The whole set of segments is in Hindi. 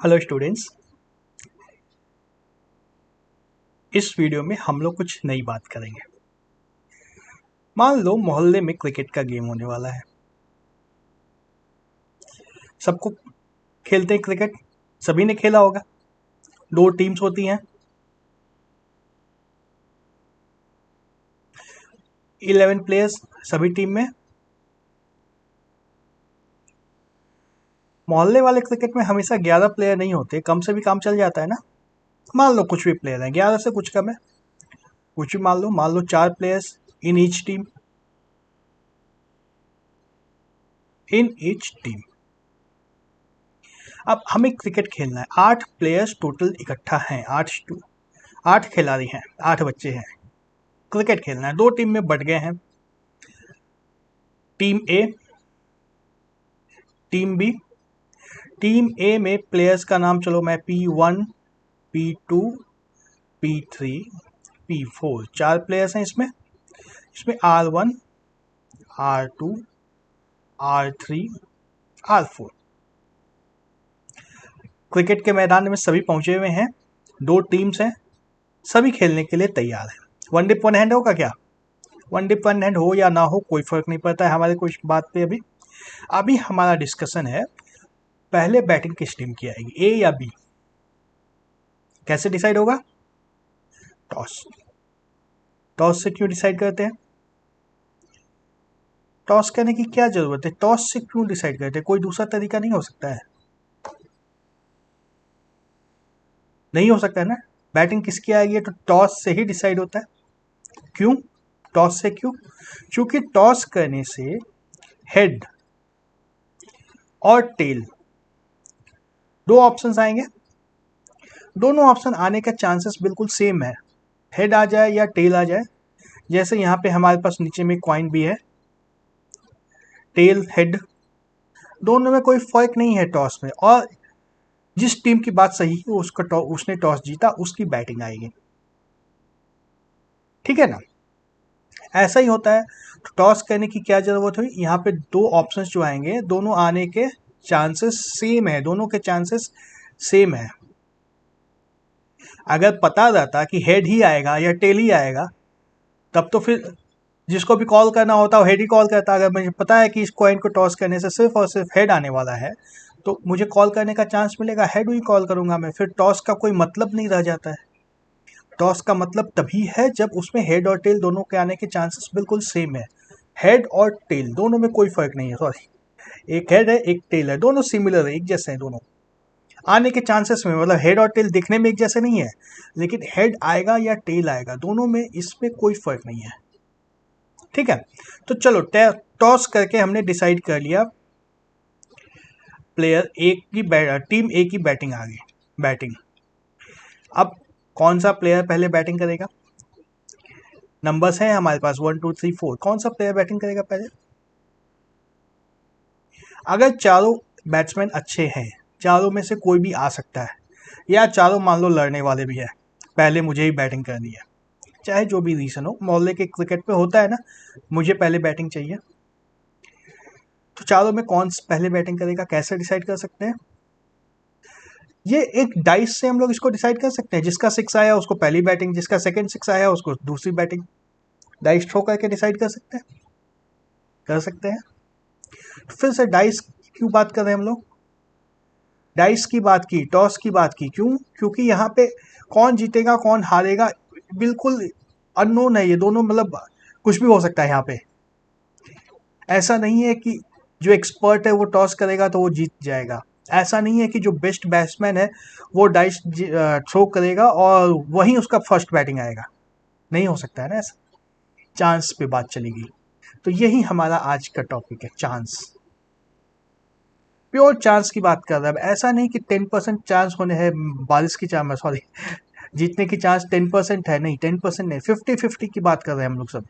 Hello students. इस वीडियो में हम लोग कुछ नई बात करेंगे। मान लो मोहल्ले में क्रिकेट का गेम होने वाला है। सबको खेलते हैं क्रिकेट, सभी ने खेला होगा। दो टीम्स होती हैं, 11 प्लेयर्स सभी टीम में। मोहल्ले वाले क्रिकेट में हमेशा 11 प्लेयर नहीं होते, कम से भी काम चल जाता है ना। मान लो कुछ भी प्लेयर हैं, 11 से कुछ कम है, कुछ भी मान लो 4 प्लेयर्स इन ईच टीम। अब हमें क्रिकेट खेलना है। 8 प्लेयर्स टोटल इकट्ठा हैं, 8 खिलाड़ी हैं, 8 बच्चे हैं। क्रिकेट खेलना है, दो टीम में बट गए हैं। टीम ए, टीम बी। टीम ए में प्लेयर्स का नाम चलो मैं P1, P2, P3, P4 4 players हैं इसमें। R1, R2, R3, R4। Cricket के मैदान में सभी पहुंचे हुए हैं, दो टीम्स हैं, सभी खेलने के लिए तैयार हैं। वन डिप वन हैंड होगा क्या? वन डिप वन हैंड हो या ना हो कोई फर्क नहीं पड़ता है हमारे को इस बात पे। अभी हमारा डिस्कशन है, पहले बैटिंग किस टीम की आएगी, ए या बी? कैसे डिसाइड होगा? टॉस। टॉस से क्यों डिसाइड करते हैं? टॉस करने की क्या जरूरत है? टॉस से क्यों डिसाइड करते हैं? कोई दूसरा तरीका नहीं हो सकता है? नहीं हो सकता है ना। बैटिंग किसकी आएगी तो टॉस से ही डिसाइड होता है। क्यों? टॉस से क्यों? क्योंकि टॉस करने से हेड और टेल दो ऑप्शंस आएंगे। दोनों ऑप्शन आने का चांसेस बिल्कुल सेम है, हेड आ जाए या टेल आ जाए। जैसे यहाँ पे हमारे पास नीचे में कॉइन भी है, टेल हेड, दोनों में कोई फर्क नहीं है टॉस में। और जिस टीम की बात सही है उसने टॉस जीता, उसकी बैटिंग आएगी। ठीक है ना? ऐसा ही होता है। तो टॉस करने की क्या जरूरत हुई? यहाँ पे दो ऑप्शंस जो आएंगे, दोनों आने के चांसेस सेम है, दोनों के चांसेस सेम है। अगर पता रहता कि हेड ही आएगा या टेल ही आएगा, तब तो फिर जिसको भी कॉल करना होता वो हेड ही कॉल करता। अगर मुझे पता है कि इस कॉइन को टॉस करने से सिर्फ और सिर्फ हेड आने वाला है, तो मुझे कॉल करने का चांस मिलेगा, हेड ही कॉल करूंगा मैं। फिर टॉस का कोई मतलब नहीं रह जाता है। टॉस का मतलब तभी है जब उसमें हेड और टेल दोनों के आने के चांसेस बिल्कुल सेम है। हेड और टेल दोनों में कोई फर्क नहीं है, सॉरी, एक हेड है एक टेल है, दोनों सिमिलर है, एक जैसे हैं दोनों आने के चांसेस में। मतलब हेड और टेल दिखने में एक जैसे नहीं है, लेकिन हेड आएगा या टेल आएगा दोनों में इसमें कोई फर्क नहीं है। ठीक है, तो चलो टॉस करके हमने डिसाइड कर लिया, प्लेयर ए की टीम ए की बैटिंग आ गई। बैटिंग, अब कौन सा प्लेयर पहले बैटिंग करेगा? नंबर्स हैं हमारे पास 1 2 3 4, कौन सा प्लेयर बैटिंग करेगा पहले? अगर चारों बैट्समैन अच्छे हैं, चारों में से कोई भी आ सकता है, या चारों मान लो लड़ने वाले भी है, पहले मुझे ही बैटिंग करनी है, चाहे जो भी रीजन हो, मोहल्ले के क्रिकेट पे होता है ना, मुझे पहले बैटिंग चाहिए। तो चारों में कौन पहले बैटिंग करेगा, कैसे डिसाइड कर सकते हैं? ये एक डाइस से हम लोग इसको डिसाइड कर सकते हैं। जिसका 6 आया उसको पहली बैटिंग, जिसका सेकंड 6 आया उसको दूसरी बैटिंग। डाइस थ्रो करके डिसाइड कर सकते हैं, कर सकते हैं। तो फिर से डाइस क्यों बात कर रहे हैं हम लोग? डाइस की बात की, टॉस की बात की, क्यों? क्योंकि यहाँ पे कौन जीतेगा कौन हारेगा बिल्कुल अननोन है। ये दोनों मतलब कुछ भी हो सकता है यहाँ पे। ऐसा नहीं है कि जो एक्सपर्ट है वो टॉस करेगा तो वो जीत जाएगा। ऐसा नहीं है कि जो बेस्ट बैट्समैन है वो डाइस थ्रो करेगा और वहीं उसका फर्स्ट बैटिंग आएगा। नहीं हो सकता है ना ऐसा। चांस पे बात चलेगी। तो यही हमारा आज का टॉपिक है, चांस। प्योर चांस की बात कर रहा है। ऐसा नहीं कि 10% चांस होने हैं, बारिश की चांस, सॉरी, जीतने की चांस 10% है, नहीं 10% नहीं, 50-50 की बात कर रहे हैं हम लोग सब।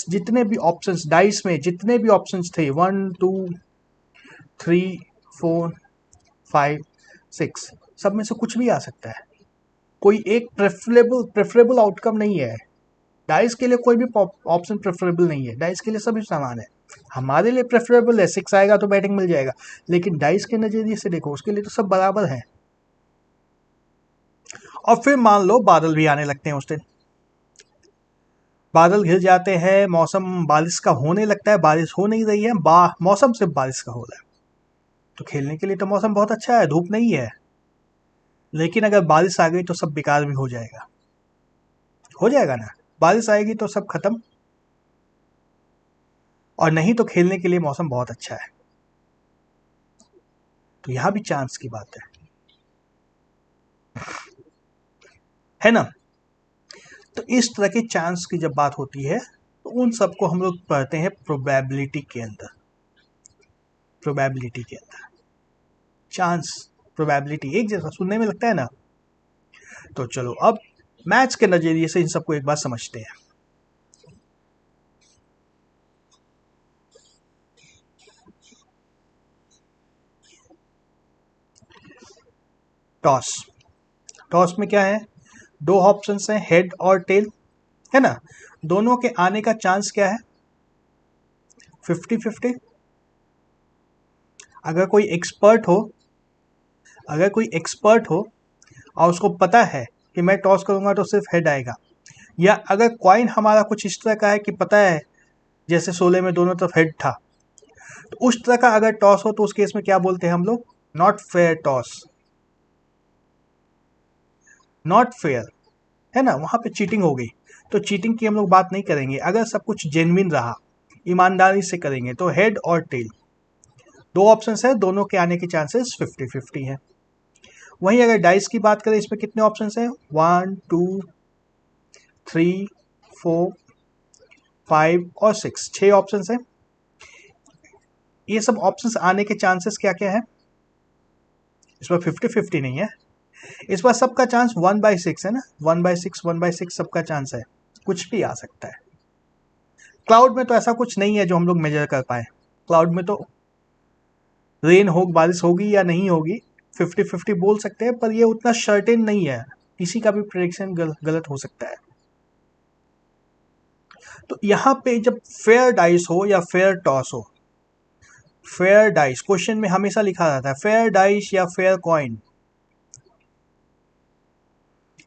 जितने भी ऑप्शंस डाइस में, जितने भी ऑप्शंस थे 1 2 3 4 5 6, सब में से कुछ भी आ सकता है। कोई एक प्रेफरेबल आउटकम नहीं है। डाइस के लिए कोई भी ऑप्शन प्रेफरेबल नहीं है, डाइस के लिए सभी समान है। हमारे लिए प्रेफरेबल है 6 आएगा तो बैटिंग मिल जाएगा, लेकिन डाइस के नजरिए से देखो उसके लिए तो सब बराबर है। और फिर मान लो बादल भी आने लगते हैं उस दिन, बादल घिर जाते हैं, मौसम बारिश का होने लगता है, बारिश हो नहीं रही है, मौसम सिर्फ बारिश का हो रहा है, तो खेलने के लिए तो मौसम बहुत अच्छा है, धूप नहीं है। लेकिन अगर बारिश आ गई तो सब बेकार भी हो जाएगा, हो जाएगा ना, बारिश आएगी तो सब खत्म। और नहीं तो खेलने के लिए मौसम बहुत अच्छा तो यहां भी चांस की बात है ना। तो इस तरह के चांस की जब बात होती है तो उन सबको हम लोग पढ़ते हैं प्रोबेबिलिटी के अंदर। प्रोबेबिलिटी के अंदर चांस प्रोबेबिलिटी एक जैसा सुनने में लगता है ना। तो चलो अब मैथ्स के नजरिए से इन सबको एक बार समझते हैं। टॉस, टॉस में क्या है, दो ऑप्शंस हैं, हेड और टेल, है ना। दोनों के आने का चांस क्या है, 50-50। अगर कोई एक्सपर्ट हो, अगर कोई एक्सपर्ट हो और उसको पता है कि मैं टॉस करूंगा तो सिर्फ हेड आएगा, या अगर कॉइन हमारा कुछ इस तरह का है कि पता है जैसे 16 में दोनों तरफ हेड था, तो उस तरह का अगर टॉस हो तो उस केस में क्या बोलते हैं हम लोग, not fair toss, not fair, है ना, वहां पे चीटिंग हो गई। तो चीटिंग की हम लोग बात नहीं करेंगे, अगर सब कुछ जेन्युइन रहा, ईमानदारी से करेंगे तो हेड और टेल दो ऑप्शन है, दोनों के आने के चांसेस 50-50 है। वहीं अगर डाइस की बात करें, इसमें कितने ऑप्शन हैं, 1 2 3 4 5 और 6, 6 ऑप्शन है। ये सब ऑप्शंस आने के चांसेस क्या क्या है, इस पर 50-50 नहीं है, इस बार सबका चांस 1/6 है ना, 1/6 सबका चांस है, कुछ भी आ सकता है। क्लाउड में तो ऐसा कुछ नहीं है जो हम लोग मेजर कर पाए, क्लाउड में तो रेन हो, बारिश होगी या नहीं होगी 50-50 बोल सकते हैं, पर ये उतना सर्टेन नहीं है, किसी का भी प्रेडिक्शन गलत हो सकता है। तो यहाँ पे जब फेयर डाइस हो या फेयर टॉस हो, फेयर डाइस क्वेश्चन में हमेशा लिखा रहता है फेयर डाइस या फेयर कॉइन,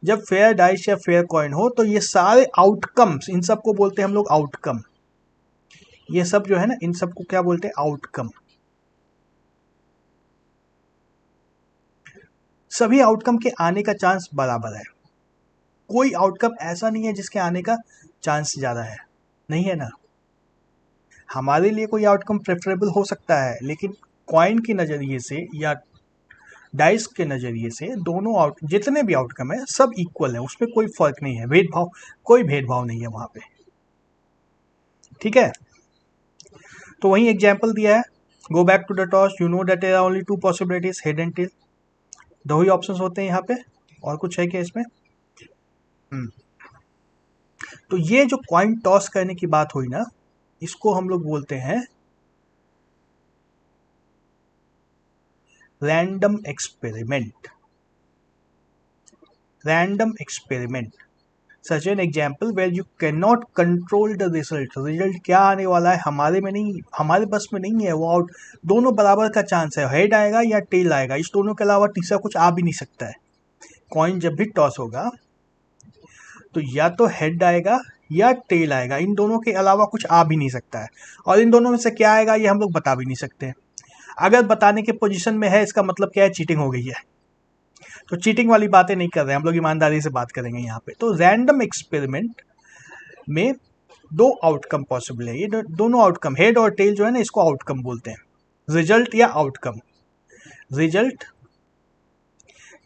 जब फेयर डाइस या फेयर कॉइन हो तो ये सारे आउटकम्स, इन सबको बोलते हैं हम लोग आउटकम, ये सब जो है ना इन सबको क्या बोलते हैं, आउटकम। सभी आउटकम के आने का चांस बराबर है, कोई आउटकम ऐसा नहीं है जिसके आने का चांस ज्यादा है, नहीं है ना। हमारे लिए कोई आउटकम प्रेफरेबल हो सकता है, लेकिन कॉइन के नजरिए से या डाइस के नजरिए से दोनों आउट जितने भी आउटकम है सब इक्वल है, उसमें कोई फर्क नहीं है, भेदभाव, कोई भेदभाव नहीं है वहां पे, ठीक है। तो वही एग्जाम्पल दिया है, go back to the toss, you know that there are only 2 possibilities, head and tail, दो ही ऑप्शंस होते हैं यहाँ पे, और कुछ है क्या इसमें। हम्म तो ये जो कॉइन टॉस करने की बात हुई ना, इसको हम लोग बोलते हैं random experiment, random experiment, such an example where you can not control the result, result क्या आने वाला है हमारे में नहीं, हमारे बस में नहीं है वो, आउट दोनों बराबर का चांस है, हेड आएगा या टेल आएगा, इस दोनों के अलावा तीसरा कुछ आ भी नहीं सकता है। कॉइन जब भी टॉस होगा तो या तो हेड आएगा या टेल आएगा, इन दोनों के अलावा कुछ आ भी नहीं सकता है, और इन दोनों में से क्या आएगा ये हम लोग बता भी नहीं सकते। अगर बताने के पोजीशन में है इसका मतलब क्या है, चीटिंग हो गई है। तो चीटिंग वाली बातें नहीं कर रहे हैं हम लोग, ईमानदारी से बात करेंगे यहाँ पे। तो रैंडम एक्सपेरिमेंट में दो आउटकम पॉसिबल है, ये दोनों आउटकम हेड और टेल जो है ना इसको आउटकम बोलते हैं, रिजल्ट या आउटकम, रिजल्ट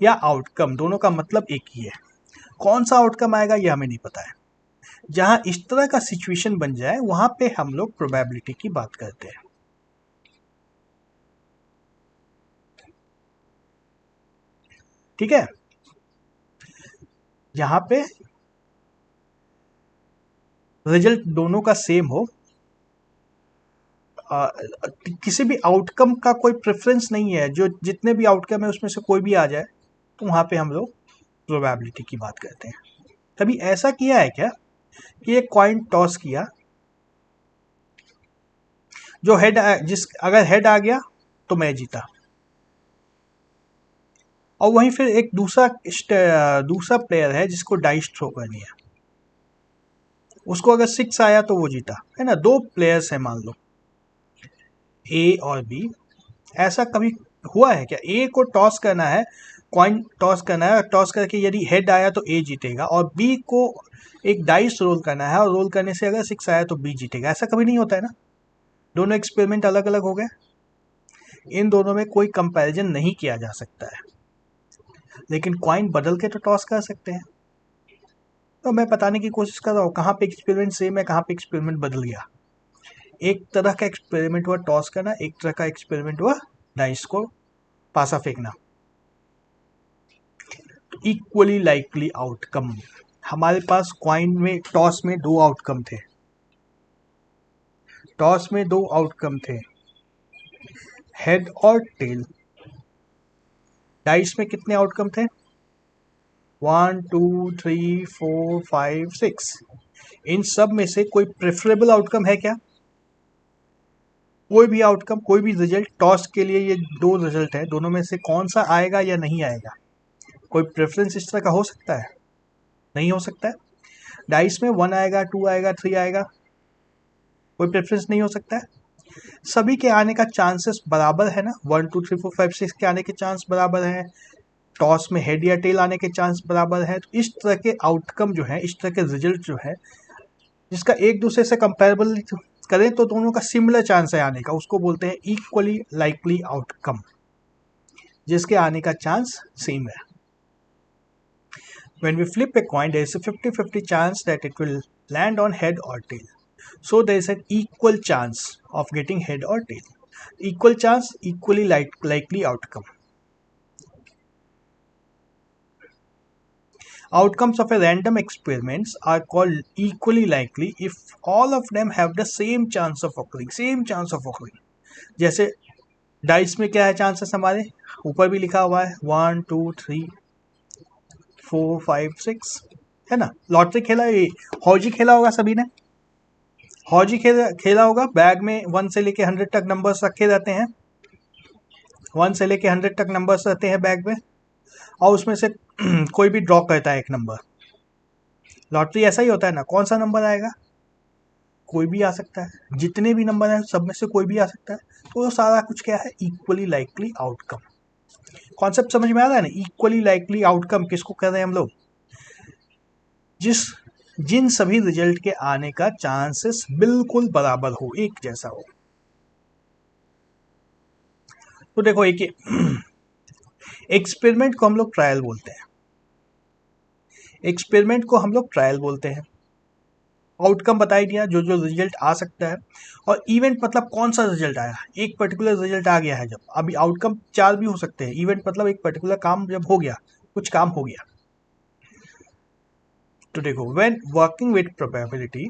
या आउटकम दोनों का मतलब एक ही है, कौन सा आउटकम आएगा ये हमें नहीं पता है। जहां इस तरह का सिचुएशन बन जाए वहां पे हम लोग प्रोबेबिलिटी की बात करते हैं, ठीक है। जहां पे रिजल्ट दोनों का सेम हो, किसी भी आउटकम का कोई प्रेफरेंस नहीं है, जो जितने भी आउटकम है उसमें से कोई भी आ जाए, तो वहां पे हम लोग प्रोबेबिलिटी की बात करते हैं। कभी ऐसा किया है क्या कि एक कॉइन टॉस किया, जो हेड अगर हेड आ गया तो मैं जीता, और वहीं फिर एक दूसरा प्लेयर है जिसको डाइस थ्रो करनी है, उसको अगर 6 आया तो वो जीता, है ना। 2 प्लेयर्स है मान लो, ए और बी। ऐसा कभी हुआ है क्या? ए को टॉस करना है, कॉइन टॉस करना है, टॉस करके यदि हेड आया तो ए जीतेगा, और बी को एक डाइस रोल करना है, और रोल करने से अगर 6 आया तो बी जीतेगा। ऐसा कभी नहीं होता है ना। दोनों एक्सपेरिमेंट अलग अलग हो गए, इन दोनों में कोई कंपैरिजन नहीं किया जा सकता है, लेकिन कॉइन बदल के तो टॉस कर सकते हैं। तो मैं बताने की कोशिश कर रहा हूँ कहाँ पे एक्सपेरिमेंट सेम है, कहाँ पे एक्सपेरिमेंट बदल गया। एक तरह का एक्सपेरिमेंट हुआ टॉस करना, एक तरह का एक्सपेरिमेंट हुआ डाइस को पासा फेंकना। इक्वली लाइकली आउटकम, हमारे पास कॉइन में टॉस में 2 आउटकम थे, टॉस में 2 आउटकम थे, हेड और टेल। डाइस में कितने आउटकम थे? 1 2 3 4 5 6। इन सब में से कोई प्रेफरेबल आउटकम है क्या? कोई भी आउटकम, कोई भी रिजल्ट, टॉस के लिए ये 2 रिजल्ट है, दोनों में से कौन सा आएगा या नहीं आएगा? कोई प्रेफरेंस इस तरह का हो सकता है? नहीं हो सकता है। डाइस में 1 आएगा, 2 आएगा, 3 आएगा, कोई प्रेफरेंस नहीं हो सकता है। सभी के आने का चांसेस बराबर है ना, 1 2 3 4 5 6 के आने के चांस बराबर है, टॉस में हेड या टेल आने के चांस बराबर है। तो इस तरह के आउटकम जो है, इस तरह के रिजल्ट जो है, जिसका एक दूसरे से कंपेरेबल करें तो दोनों का सिमिलर चांस है आने का, उसको बोलते हैं इक्वली लाइकली आउटकम, जिसके आने का चांस सेम है। When we flip a coin, there is a 50-50 chance that it will land on head or tail. So there is an equal chance of getting head or tail. Equal chance, equally likely outcome. Outcomes of a random experiments are called equally likely if all of them have the same chance of occurring. Same chance of occurring. जैसे डाइस में क्या है चांसेस हमारे, ऊपर भी लिखा हुआ है 1 2 3 4 5 6, है ना। लॉटरी खेला, ये हॉजी खेला होगा सभी ने, हॉजी खेला होगा। बैग में 1 से लेके 100 तक नंबर्स रखे रहते हैं, 1 से लेके 100 तक नंबर्स रहते हैं बैग में, और उसमें से कोई भी ड्रॉ करता है एक नंबर। लॉटरी ऐसा ही होता है ना, कौन सा नंबर आएगा? कोई भी आ सकता है, जितने भी नंबर हैं सब में से कोई भी आ सकता है। तो वो सारा कुछ क्या है? Equally likely outcome. कॉन्सेप्ट समझ में आ रहा है ना? इक्वली लाइकली आउटकम किसको कह रहे हैं हम लोग? जिन सभी रिजल्ट के आने का चांसेस बिल्कुल बराबर हो, एक जैसा हो। तो देखो, एक एक्सपेरिमेंट को हम लोग ट्रायल बोलते हैं, एक्सपेरिमेंट को हम लोग ट्रायल बोलते हैं। आउटकम बता ही दिया, जो जो रिजल्ट आ सकता है। और इवेंट मतलब कौन सा रिजल्ट आया, एक पर्टिकुलर रिजल्ट आ गया है जब, अभी आउटकम 4 भी हो सकते हैं। इवेंट मतलब एक पर्टिकुलर काम जब हो गया, कुछ काम हो गया। तो देखो, when working with probability,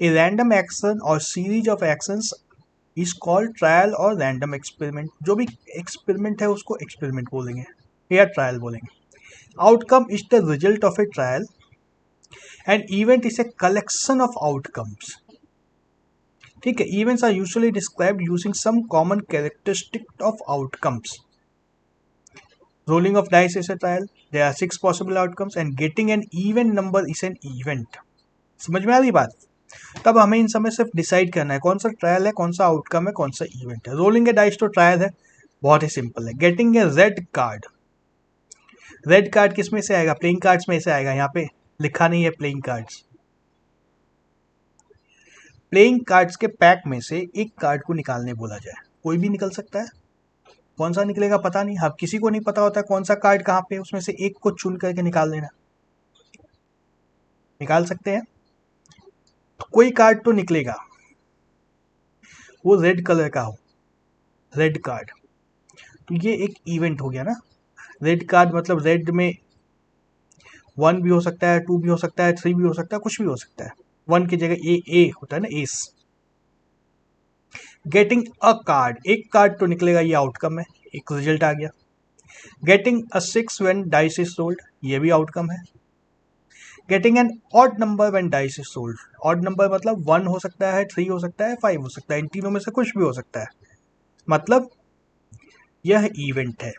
a random action और series of actions is called trial और रैंडम एक्सपेरिमेंट। जो भी एक्सपेरिमेंट है उसको एक्सपेरिमेंट बोलेंगे या ट्रायल बोलेंगे। Outcome is the result of a trial and event is a collection of outcomes. ठीक है, events are usually described using some common characteristic of outcomes. Rolling of dice is a trial. There are 6 possible outcomes and getting an even number is an event. समझ में आ रही बात? तब हमें इन समय सिर्फ डिसाइड करना है कौन सा ट्रायल है, कौन सा आउटकम है, कौन सा इवेंट है। रोलिंग ए डाइस तो ट्रायल है, बहुत ही सिंपल है। Getting a red card, red card किस में से आएगा? प्लेइंग कार्ड्स में से आएगा। यहाँ पे लिखा नहीं है प्लेइंग कार्ड्स। प्लेइंग कार्ड्स के पैक में से एक कार्ड को निकालने बोला जाए, कोई भी निकल सकता है। कौन सा निकलेगा पता नहीं, अब किसी को नहीं पता होता कौन सा कार्ड कहाँ पे, उसमें से एक को चुन करके निकाल लेना। निकाल सकते हैं, तो कोई कार्ड तो निकलेगा, वो रेड कलर का हो, रेड कार्ड। तो ये एक इवेंट हो गया ना। रेड कार्ड मतलब रेड में 1 भी हो सकता है, 2 भी हो सकता है, 3 भी हो सकता है, कुछ भी हो सकता है। 1 की जगह ए होता है ना, एस। गेटिंग अ कार्ड, एक कार्ड तो निकलेगा, ये आउटकम है, एक रिजल्ट आ गया। Getting a 6 when dice is rolled, ये भी आउटकम है। Getting an odd number when dice is sold. Odd number मतलब 1 हो सकता है, 3 हो सकता है, 5 हो सकता है, इन तीनों में से कुछ भी हो सकता है, मतलब यह इवेंट है।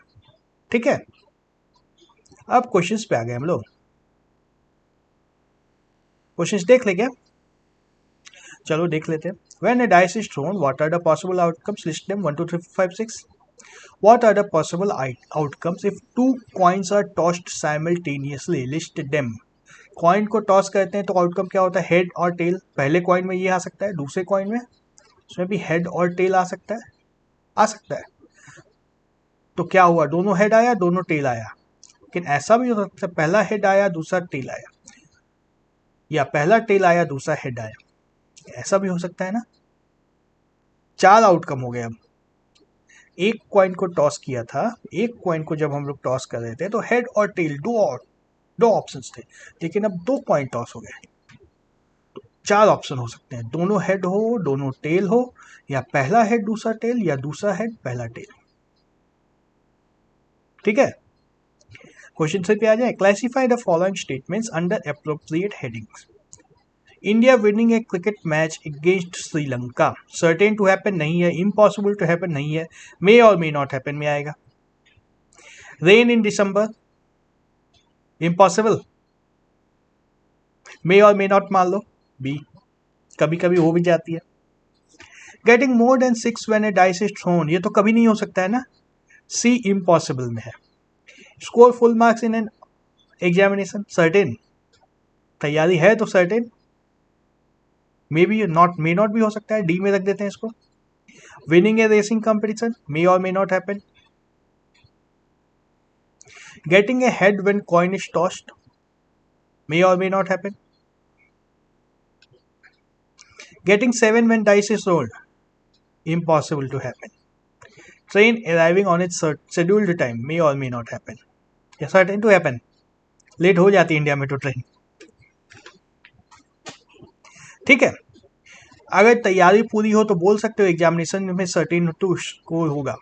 ठीक है, अब क्वेश्चंस पे आ गए हम लोग। क्वेश्चंस देख ले क्या? चलो देख लेते हैं। When a dice is thrown, what are the possible outcomes? List them 1, 2, 3, 4, 5, 6. What are the possible outcomes if two coins are tossed simultaneously? List them. Coin को टॉस करते हैं तो आउटकम क्या होता है? हेड और टेल। पहले कॉइन में ये आ सकता है, दूसरे कॉइन में उसमें भी हेड और टेल आ सकता है, आ सकता है। तो क्या हुआ? दोनों हेड आया, दोनों टेल आया। लेकिन ऐसा भी हो सकता है पहला हेड आया, दूसरा टेल आया, या पहला टेल आया, दूसरा हेड आया, ऐसा भी हो सकता है ना। 4 आउटकम हो गए। अब एक कॉइन को टॉस किया था, एक कॉइन को जब हम लोग टॉस कर रहे थे तो हेड और टेल दो ऑप्शंस थे, लेकिन अब 2 कॉइन टॉस हो गए, 4 ऑप्शन हो सकते हैं। दोनों हेड हो, दोनों टेल हो, या पहला हेड दूसरा टेल, या दूसरा हेड पहला टेल। ठीक है, क्वेश्चन से पे आ जाए। Classify the following statements under appropriate headings. India winning a cricket match against Sri Lanka certain to happen नहीं है, इम्पॉसिबल टू हैपन नहीं है, मे और मे नॉट हैपन में आएगा। रेन इन दिसंबर इम्पॉसिबल, मे और मे नॉट मान लो, बी कभी कभी हो भी जाती है। Getting more than 6 when a dice is throne, ये तो कभी नहीं हो सकता है ना, सी इम्पॉसिबल में है। Score full marks in an examination certain, तैयारी है तो certain, may be not, may not भी हो सकता है, डी में रख देते हैं इसको। विनिंग ए रेसिंग कंपटीशन, मे और may not happen. Getting a head when coin is tossed, may or may not happen. Getting 7 when dice is rolled, impossible to happen. Train arriving on its scheduled time, may or may not happen. या certain to happen, लेट हो जाती है इंडिया में तो ट्रेन। ठीक है, अगर तैयारी पूरी हो तो बोल सकते हो एग्जामिनेशन में सर्टेन टू स्कोर होगा।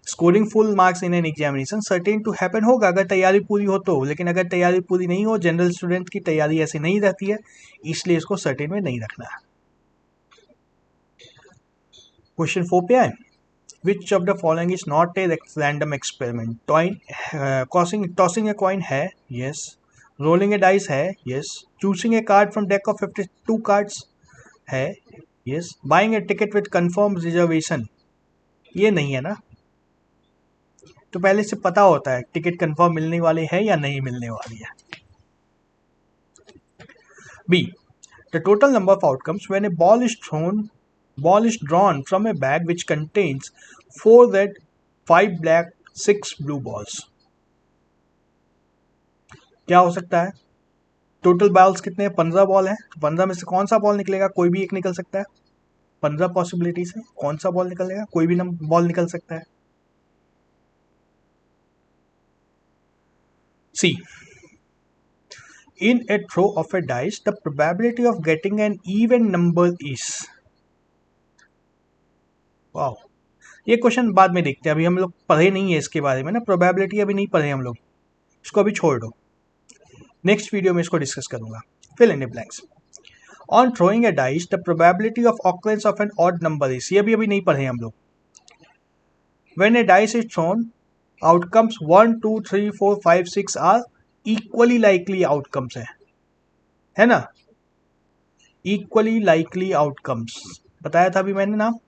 Scoring full marks in an examination certain to happen होगा अगर तैयारी पूरी हो तो, लेकिन अगर तैयारी पूरी नहीं हो, जनरल स्टूडेंट की तैयारी ऐसे नहीं रहती है, इसलिए इसको सर्टेन में नहीं रखना है। क्वेश्चन 4 पे आए। Which of the following is not a random experiment? Tossing a coin है, yes. Rolling a dice है, yes. Choosing a card from deck of 52 cards है, yes. Buying a ticket with confirmed reservation, ये नहीं है ना, तो पहले से पता होता है टिकट कंफर्म मिलने वाली है या नहीं मिलने वाली है। B. The total number of outcomes when a ball is drawn from a bag which contains 4 red, 5 black, 6 blue balls. क्या हो सकता है? टोटल बॉल्स कितने हैं? 15 बॉल हैं, तो 15 में से कौन सा बॉल निकलेगा? कोई भी एक निकल सकता है। 15 पॉसिबिलिटी से कौन सा बॉल निकलेगा? कोई भी बॉल निकल सकता है। C. In a throw of a dice, the probability of getting an even number is. वाह, ये क्वेश्चन बाद में देखते हैं, अभी हम लोग पढ़े नहीं है इसके बारे में ना, प्रोबेबिलिटी अभी नहीं पढ़े हम लोग, इसको अभी छोड़ दो, नेक्स्ट वीडियो में इसको डिस्कस करूंगा। Fill in the blanks. On throwing a dice the probability of occurrence of an odd number is, ये भी अभी नहीं पढ़े हम लोग। When a dice is thrown, outcomes 1, 2, 3, 4, 5, 6 are equally likely outcomes है ना, इक्वली लाइकली आउटकम्स बताया था अभी मैंने नाम।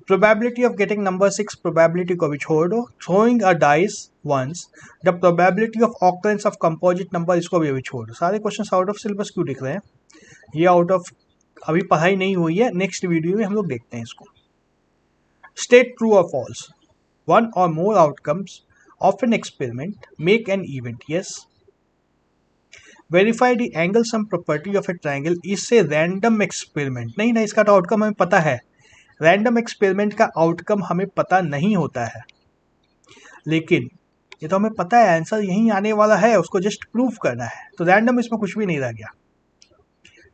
Probability of getting number 6, probability को भी छोड़ दो। Throwing a dice once, the probability of occurrence of composite number, इसको भी अभी छोड़ दो। सारे क्वेश्चन आउट ऑफ सिलेबस क्यों दिख रहे हैं? ये आउट ऑफ, अभी पढ़ाई नहीं हुई है, नेक्स्ट वीडियो में हम लोग देखते हैं इसको। स्टेट ट्रू और false, 1 or more outcomes of an experiment make an event, yes. Verify the angle sum property of a triangle is a random experiment, नहीं ना, इसका तो आउटकम हमें पता है। रैंडम एक्सपेरिमेंट का आउटकम हमें पता नहीं होता है, लेकिन ये तो हमें पता है आंसर यही आने वाला है, उसको जस्ट प्रूफ करना है, तो रैंडम इसमें कुछ भी नहीं रह गया।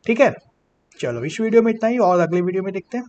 ठीक है, चलो इस वीडियो में इतना ही, और अगले वीडियो में देखते हैं।